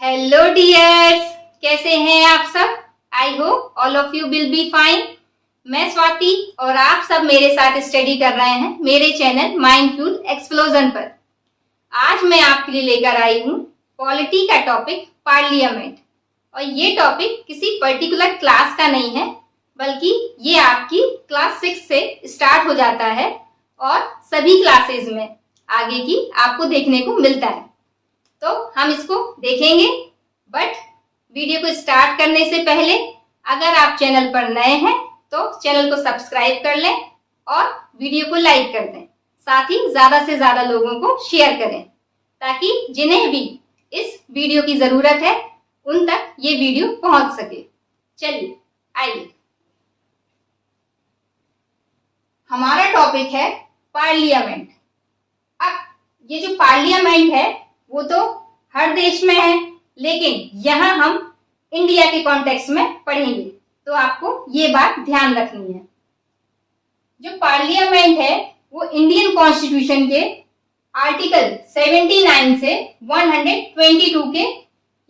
Hello dears, कैसे हैं आप सब। I hope all of you will be fine. मैं स्वाति और आप सब मेरे साथ स्टडी कर रहे हैं मेरे चैनल माइंडफुल एक्सप्लोजन पर। आज मैं आपके लिए लेकर आई हूँ पॉलिटी का टॉपिक पार्लियामेंट। और ये टॉपिक किसी पर्टिकुलर क्लास का नहीं है, बल्कि ये आपकी क्लास 6 से स्टार्ट हो जाता है और सभी क्लासेस में आगे की आपको देखने को मिलता है। तो हम इसको देखेंगे, बट वीडियो को स्टार्ट करने से पहले अगर आप चैनल पर नए हैं तो चैनल को सब्सक्राइब कर लें और वीडियो को लाइक कर दें। साथ ही ज्यादा से ज्यादा लोगों को शेयर करें ताकि जिन्हें भी इस वीडियो की जरूरत है उन तक ये वीडियो पहुंच सके। चलिए आइए, हमारा टॉपिक है पार्लियामेंट। अब ये जो पार्लियामेंट है वो तो हर देश में है, लेकिन यहाँ हम इंडिया के कॉन्टेक्स्ट में पढ़ेंगे, तो आपको ये बात ध्यान रखनी है। जो पार्लियामेंट है वो इंडियन कॉन्स्टिट्यूशन के आर्टिकल 79 से 122 के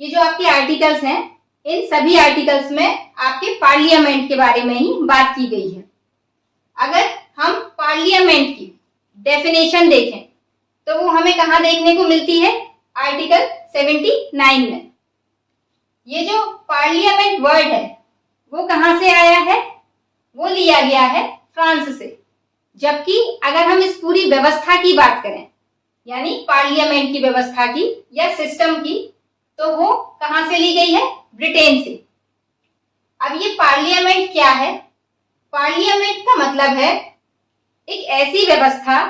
ये जो आपके आर्टिकल्स हैं, इन सभी आर्टिकल्स में आपके पार्लियामेंट के बारे में ही बात की गई है। अगर हम पार्लियामेंट की डेफिनेशन देखें तो वो हमें कहाँ देखने को मिलती है, आर्टिकल 79 में। ये जो पार्लियामेंट वर्ड है वो कहाँ से आया है, वो लिया गया है फ्रांस से। जबकि अगर हम इस पूरी व्यवस्था की बात करें, यानी पार्लियामेंट की व्यवस्था की या सिस्टम की, तो वो कहाँ से ली गई है, ब्रिटेन से। अब ये पार्लियामेंट क्या है, पार्लियामेंट का मतलब है एक ऐसी व्यवस्था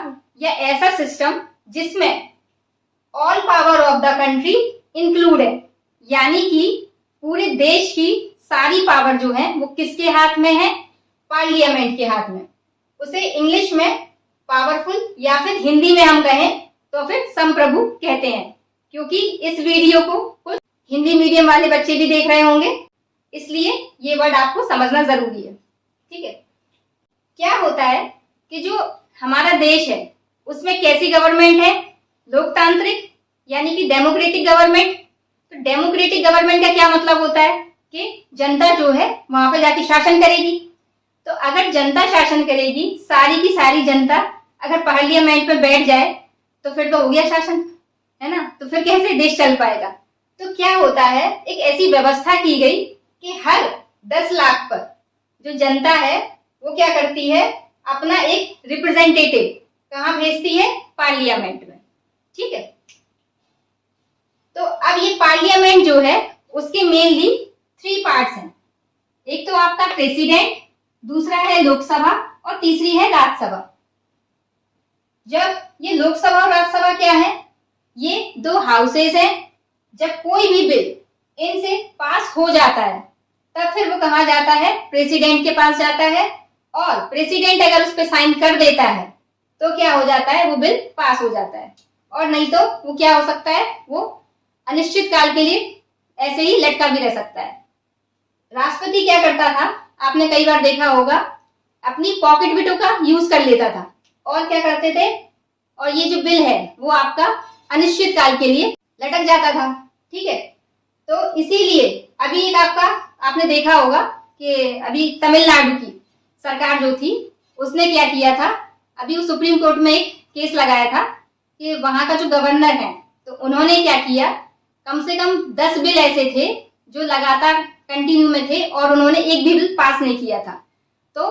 या ऐसा सिस्टम जिसमें all power of the country include है, यानी कि पूरे देश की सारी पावर जो है वो किसके हाथ में है, पार्लियामेंट के हाथ में। उसे इंग्लिश में पावरफुल या फिर हिंदी में हम कहें तो फिर संप्रभु कहते हैं, क्योंकि इस वीडियो को कुछ हिंदी मीडियम वाले बच्चे भी देख रहे होंगे, इसलिए ये वर्ड आपको समझना जरूरी है। ठीक है, क्या होता है कि जो हमारा देश है उसमें कैसी गवर्नमेंट है, लोकतांत्रिक यानी कि डेमोक्रेटिक गवर्नमेंट। तो डेमोक्रेटिक गवर्नमेंट का क्या मतलब होता है कि जनता जो है वहां पर जाके शासन करेगी। तो अगर जनता शासन करेगी, सारी की सारी जनता अगर पार्लियामेंट में बैठ जाए तो फिर तो हो गया शासन, है ना। तो फिर कैसे देश चल पाएगा। तो क्या होता है, एक ऐसी व्यवस्था की गई कि हर 10 लाख पर जो जनता है वो क्या करती है, अपना एक रिप्रेजेंटेटिव कहाँ भेजती है, पार्लियामेंट में। ठीक है, तो अब ये पार्लियामेंट जो है उसके मेनली 3 पार्ट्स हैं। एक तो आपका प्रेसिडेंट, दूसरा है लोकसभा और तीसरी है राज्यसभा। जब ये लोकसभा और राज्यसभा क्या है, ये 2 हाउसेस हैं। जब कोई भी बिल इनसे पास हो जाता है तब फिर वो कहाँ जाता है, प्रेसिडेंट के पास जाता है, और प्रेसिडेंट अगर उस पर साइन कर देता है तो क्या हो जाता है, वो बिल पास हो जाता है। और नहीं तो वो क्या हो सकता है, वो अनिश्चित काल के लिए ऐसे ही लटका भी रह सकता है। राष्ट्रपति क्या करता था, आपने कई बार देखा होगा, अपनी पॉकेट बिटों का यूज कर लेता था और क्या करते थे, और ये जो बिल है वो आपका अनिश्चित काल के लिए लटक जाता था। ठीक है, तो इसीलिए अभी एक आपने देखा होगा कि अभी तमिलनाडु की सरकार जो थी उसने क्या किया था, अभी वो सुप्रीम कोर्ट में एक केस लगाया था कि वहां का जो गवर्नर है तो उन्होंने क्या किया, कम से कम 10 बिल ऐसे थे जो लगातार कंटिन्यू में थे और उन्होंने एक भी बिल पास नहीं किया था। तो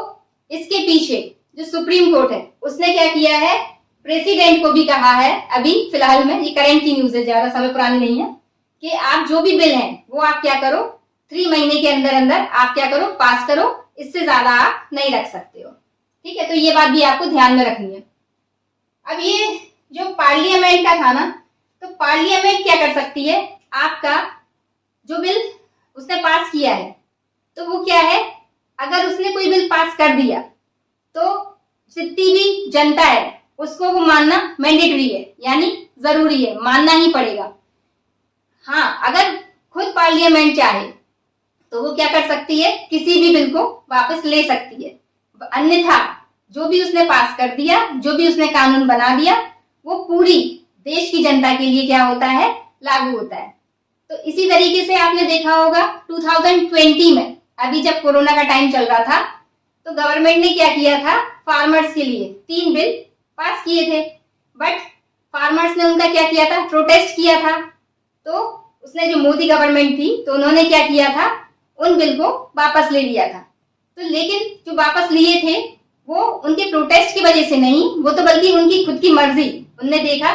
इसके पीछे जो सुप्रीम कोर्ट है उसने क्या किया है, प्रेसिडेंट को भी कहा है, अभी फिलहाल में, ये करंट की न्यूज है, ज्यादा समय पुरानी नहीं है, कि आप जो भी बिल हैं वो आप क्या करो, 3 महीने के अंदर अंदर आप क्या करो, पास करो, इससे ज्यादा आप नहीं रख सकते हो। ठीक है, तो ये बात भी आपको ध्यान में रखनी है। अब ये जो पार्लियामेंट का था ना, तो पार्लियामेंट क्या कर सकती है, आपका जो बिल उसने पास किया है तो वो क्या है, अगर उसने कोई बिल पास कर दिया तो जितनी भी जनता है उसको वो मानना मैंडेटरी है, यानी जरूरी है, मानना ही पड़ेगा। हाँ, अगर खुद पार्लियामेंट चाहे तो वो क्या कर सकती है, किसी भी बिल को वापस ले सकती है। अन्यथा जो भी उसने पास कर दिया, जो भी उसने कानून बना दिया, वो पूरी देश की जनता के लिए क्या होता है, लागू होता है। तो इसी तरीके से आपने देखा होगा 2020 में, अभी जब कोरोना का टाइम चल रहा था, तो गवर्नमेंट ने क्या किया था, फार्मर्स के लिए 3 बिल पास किए थे। बट फार्मर्स ने उनका क्या किया था, प्रोटेस्ट किया था। तो उसने जो मोदी गवर्नमेंट थी, तो उन्होंने क्या किया था, उन बिल को वापस ले लिया था। तो लेकिन जो वापस लिए थे वो उनके प्रोटेस्ट की वजह से नहीं, वो तो बल्कि उनकी खुद की मर्जी। उनने देखा,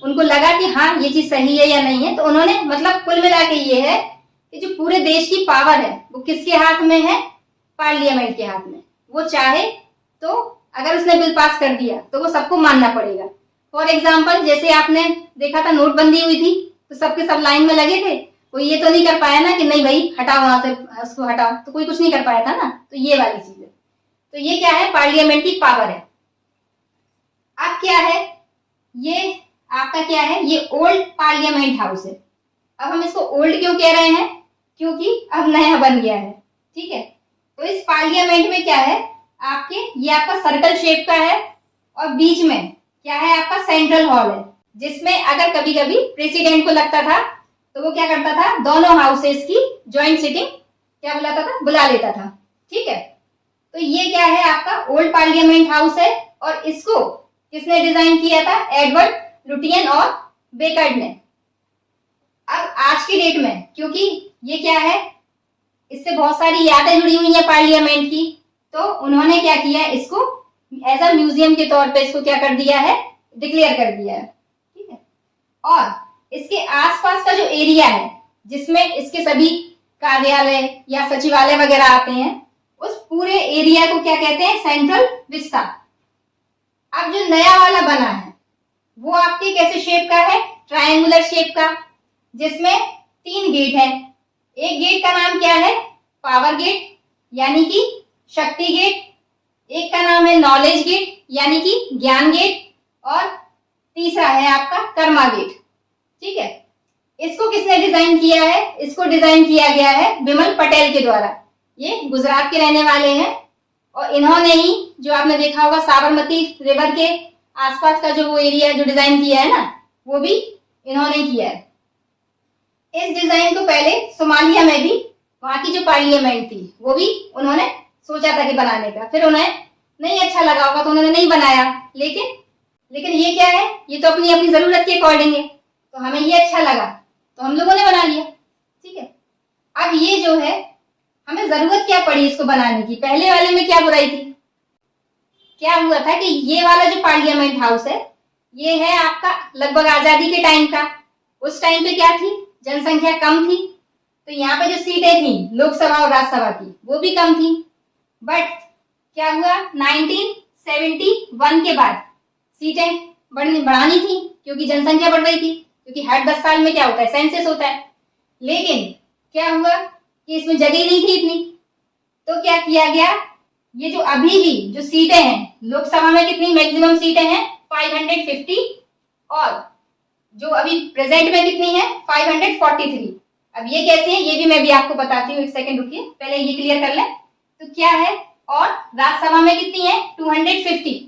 उनको लगा कि हाँ ये चीज सही है या नहीं है, तो उन्होंने, मतलब कुल मिला के ये है कि जो पूरे देश की पावर है वो किसके हाथ में है, पार्लियामेंट के हाथ में। वो चाहे तो अगर उसने बिल पास कर दिया तो वो सबको मानना पड़ेगा। फॉर एग्जाम्पल, जैसे आपने देखा था नोटबंदी हुई थी, तो सबके सब लाइन में लगे थे, कोई ये तो नहीं कर पाया ना कि नहीं भाई हटाओ वहां से, उसको हटाओ, तो कोई कुछ नहीं कर पाया था ना। तो ये वाली चीज है। तो ये क्या है, पार्लियामेंट की पावर है। अब क्या है, ये आपका क्या है, ये ओल्ड पार्लियामेंट हाउस है। अब हम इसको ओल्ड क्यों कह रहे हैं, क्योंकि अब नया बन गया है। ठीक है, तो इस पार्लियामेंट में क्या है, आपके ये आपका सर्कल शेप का है, और बीच में क्या है, आपका सेंट्रल हॉल है, जिसमें अगर कभी कभी प्रेसिडेंट को लगता था तो वो क्या करता था, दोनों हाउसेस की ज्वाइंट सिटिंग क्या बुलाता था, बुला लेता था। ठीक है, तो ये क्या है, आपका ओल्ड पार्लियामेंट हाउस है, और इसको किसने डिजाइन किया था, एडवर्ड लुटियन और बेकर्ड ने। अब आज की डेट में, क्योंकि ये क्या है, इससे बहुत सारी यादें जुड़ी हुई है पार्लियामेंट की, तो उन्होंने क्या किया, इसको एज अ म्यूजियम के तौर पे इसको क्या कर दिया है, डिक्लेयर कर दिया है। ठीक है, और इसके आसपास का जो एरिया है, जिसमें इसके सभी कार्यालय या सचिवालय वगैरह आते हैं, उस पूरे एरिया को क्या कहते हैं, सेंट्रल विस्ता। अब जो नया वाला बना है वो आपके कैसे शेप का है, ट्रायंगुलर शेप का, जिसमें 3 गेट है। एक गेट का नाम क्या है, पावर गेट यानी कि शक्ति गेट, एक का नाम है नॉलेज गेट यानी कि ज्ञान गेट, और तीसरा है आपका कर्मा गेट। ठीक है, इसको किसने डिजाइन किया है, इसको डिजाइन किया गया है विमल पटेल के द्वारा। ये गुजरात के रहने वाले हैं, और इन्होंने ही, जो आपने देखा होगा साबरमती रिवर के आसपास का जो वो एरिया जो डिजाइन किया है ना, वो भी इन्होंने किया है। इस डिजाइन को पहले सोमालिया में भी, वहां की जो पार्लियामेंट थी, वो भी उन्होंने सोचा था कि बनाने का, फिर उन्हें नहीं अच्छा लगा होगा तो उन्होंने नहीं बनाया। लेकिन ये क्या है, ये तो अपनी अपनी जरूरत के अकॉर्डिंग है, तो हमें ये अच्छा लगा तो हम लोगों ने बना लिया। ठीक है, अब ये जो है, हमें जरूरत क्या पड़ी इसको बनाने की, पहले वाले में क्या बुराई थी। क्या हुआ था कि ये वाला जो पार्लियामेंट हाउस है, ये है आपका लगभग आजादी के टाइम का। उस टाइम पे क्या थी, जनसंख्या कम थी, तो यहाँ पे जो सीटें थी लोकसभा और राज्यसभा की, वो भी कम थी। बट क्या हुआ, 1971 के बाद सीटें बढ़ानी थी, क्योंकि जनसंख्या बढ़ रही थी, क्योंकि हर 10 साल में क्या होता है, सेंसस होता है। लेकिन क्या हुआ कि इसमें जगह नहीं थी इतनी, तो क्या किया गया, ये जो अभी भी जो सीटें हैं, लोकसभा में कितनी मैक्सिमम सीटें हैं, 550, और जो अभी प्रेजेंट में कितनी है, 543। अब ये कैसे है, ये भी मैं भी आपको बताती हूँ, एक सेकंड रुकिए, पहले ये क्लियर कर लें। तो क्या है, और राज्यसभा में कितनी है, 250।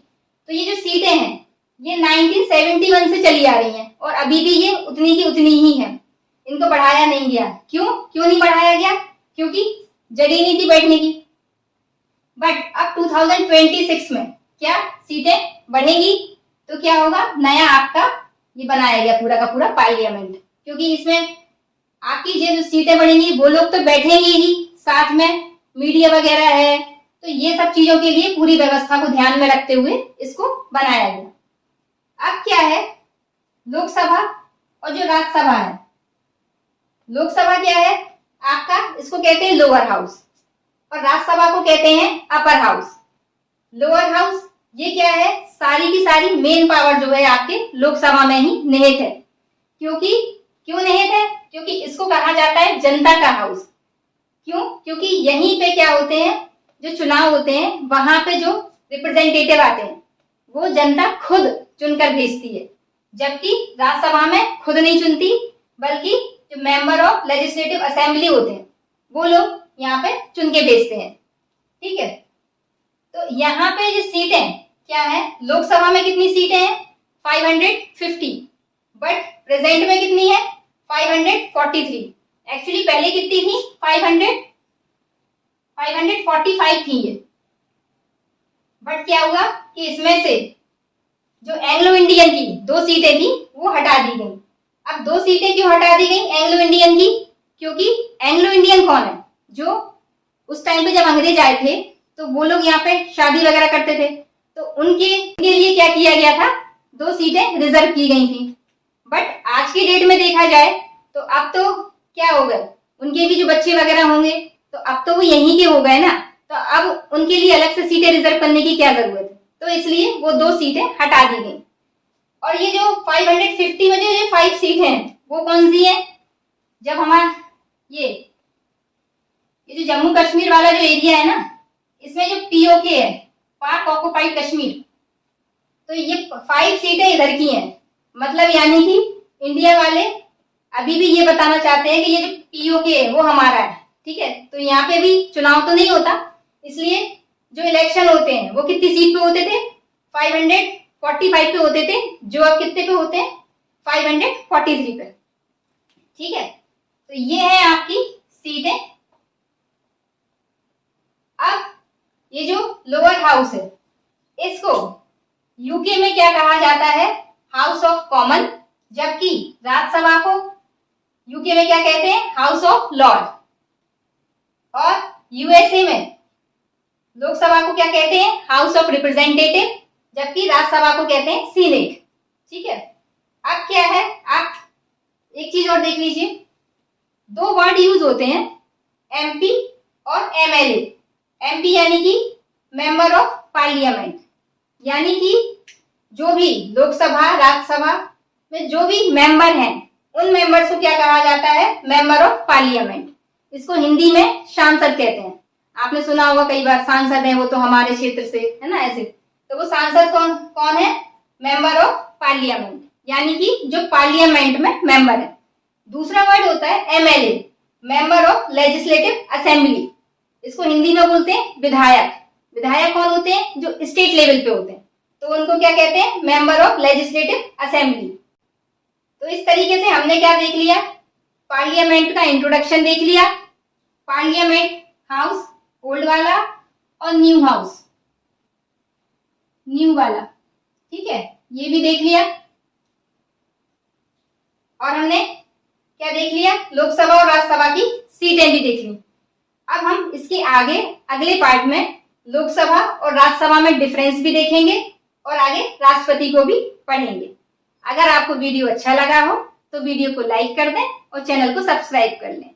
तो ये जो सीटें हैं ये 1971 से चली आ रही हैं, और अभी भी ये उतनी की उतनी ही है, इनको बढ़ाया नहीं गया। क्यों नहीं बढ़ाया गया, क्योंकि जगह नहीं थी बैठने की। बट अब 2026 में क्या सीटें बढ़ेंगी, तो क्या होगा, नया आपका ये बनाया गया पूरा का पूरा पार्लियामेंट, क्योंकि इसमें आपकी ये जो सीटें बढ़ेंगी वो लोग तो बैठेंगे ही, साथ में मीडिया वगैरह है, तो ये सब चीजों के लिए पूरी व्यवस्था को ध्यान में रखते हुए इसको बनाया गया। अब क्या है, लोकसभा और जो राज्यसभा है, लोकसभा क्या है आपका, इसको कहते हैं लोअर हाउस, और राज्यसभा को कहते हैं अपर हाउस। लोअर हाउस ये क्या है, सारी की सारी मेन पावर जो है आपके लोकसभा में ही निहित है। क्यों निहित है, क्योंकि इसको कहा जाता है जनता का हाउस। क्योंकि यहीं पे क्या होते हैं, जो चुनाव होते हैं, वहां पे जो रिप्रेजेंटेटिव आते हैं वो जनता खुद चुनकर भेजती है, जबकि राज्यसभा में खुद नहीं चुनती, बल्कि जो मेंबर ऑफ लेजिस्लेटिव असेंबली होते हैं वो लोग यहाँ पे चुन के भेजते हैं। ठीक है, तो यहाँ पे जो सीटें क्या है, लोकसभा में कितनी सीटें हैं, 550, बट प्रेजेंट में कितनी है, 543। एक्चुअली पहले कितनी थी? 545 थी ये, बट क्या हुआ कि इसमें से जो एंग्लो इंडियन की 2 सीटें थी वो हटा दी गई। अब 2 सीटें क्यों हटा दी गई एंग्लो इंडियन की? क्योंकि एंग्लो इंडियन कौन है? जो उस टाइम पे जब अंग्रेज आए थे तो वो लोग यहाँ पे शादी वगैरह करते थे, तो उनके लिए क्या किया गया था? 2 सीटें रिजर्व की गई थी। बट आज की डेट में देखा जाए तो अब तो क्या हो गए, उनके भी जो बच्चे वगैरह होंगे तो अब तो वो यहीं के हो गए ना, तो अब उनके लिए अलग से सीटें रिजर्व करने की क्या जरूरत है? तो इसलिए वो 2 सीटें हटा दी गई। और ये जो 550 में जो 5 सीट हैं वो कौन सी है? जब हमारा ये जो जम्मू कश्मीर वाला जो एरिया है ना, इसमें जो पीओके है, पाक ऑक्युपाइड कश्मीर, तो ये 5 सीटें इधर की हैं। मतलब यानी कि इंडिया वाले अभी भी ये बताना चाहते हैं कि ये जो पीओके है वो हमारा है, ठीक है। तो यहाँ पे भी चुनाव तो नहीं होता, इसलिए जो इलेक्शन होते हैं वो कितनी सीट पे होते थे? 545 पे होते थे, जो अब कितने पे होते हैं? 543 पे, ठीक है। तो ये है आपकी सीटें। अब ये जो लोअर हाउस है इसको यूके में क्या कहा जाता है? हाउस ऑफ कॉमन, जबकि राज्यसभा को यूके में क्या कहते हैं? House of Lord. और यूएसए में लोकसभा को क्या कहते हैं? हाउस ऑफ रिप्रेजेंटेटिव, जबकि राज्यसभा को कहते हैं सीनेट, ठीक है। अब क्या है, आप एक चीज और देख लीजिए, 2 वर्ड यूज होते हैं, एमपी और एमएलए। एमपी यानी कि मेंबर ऑफ पार्लियामेंट, यानी कि जो भी लोकसभा राज्यसभा में जो भी मेंबर हैं उन मेंबर्स को क्या कहा जाता है? Member of parliament. इसको हिंदी में सांसद कहते हैं। आपने सुना होगा कई बार, सांसद है वो तो हमारे क्षेत्र से है ना, ऐसे। तो वो सांसद कौन है? मेंबर ऑफ पार्लियामेंट, यानी कि जो पार्लियामेंट में मेंबर है। दूसरा वर्ड होता है MLA, member of legislative assembly. इसको हिंदी में बोलते हैं विधायक। विधायक कौन होते हैं? जो स्टेट लेवल पे होते हैं, तो उनको क्या कहते हैं? Member of legislative assembly. तो इस तरीके से हमने क्या देख लिया? पार्लियामेंट का इंट्रोडक्शन देख लिया, पार्लियामेंट हाउस ओल्ड वाला और न्यू हाउस न्यू वाला, ठीक है, ये भी देख लिया। और हमने क्या देख लिया? लोकसभा और राज्यसभा की सीटें भी देख ली। अब हम इसके आगे अगले पार्ट में लोकसभा और राज्यसभा में डिफरेंस भी देखेंगे और आगे राष्ट्रपति को भी पढ़ेंगे। अगर आपको वीडियो अच्छा लगा हो तो वीडियो को लाइक कर दें और चैनल को सब्सक्राइब कर लें।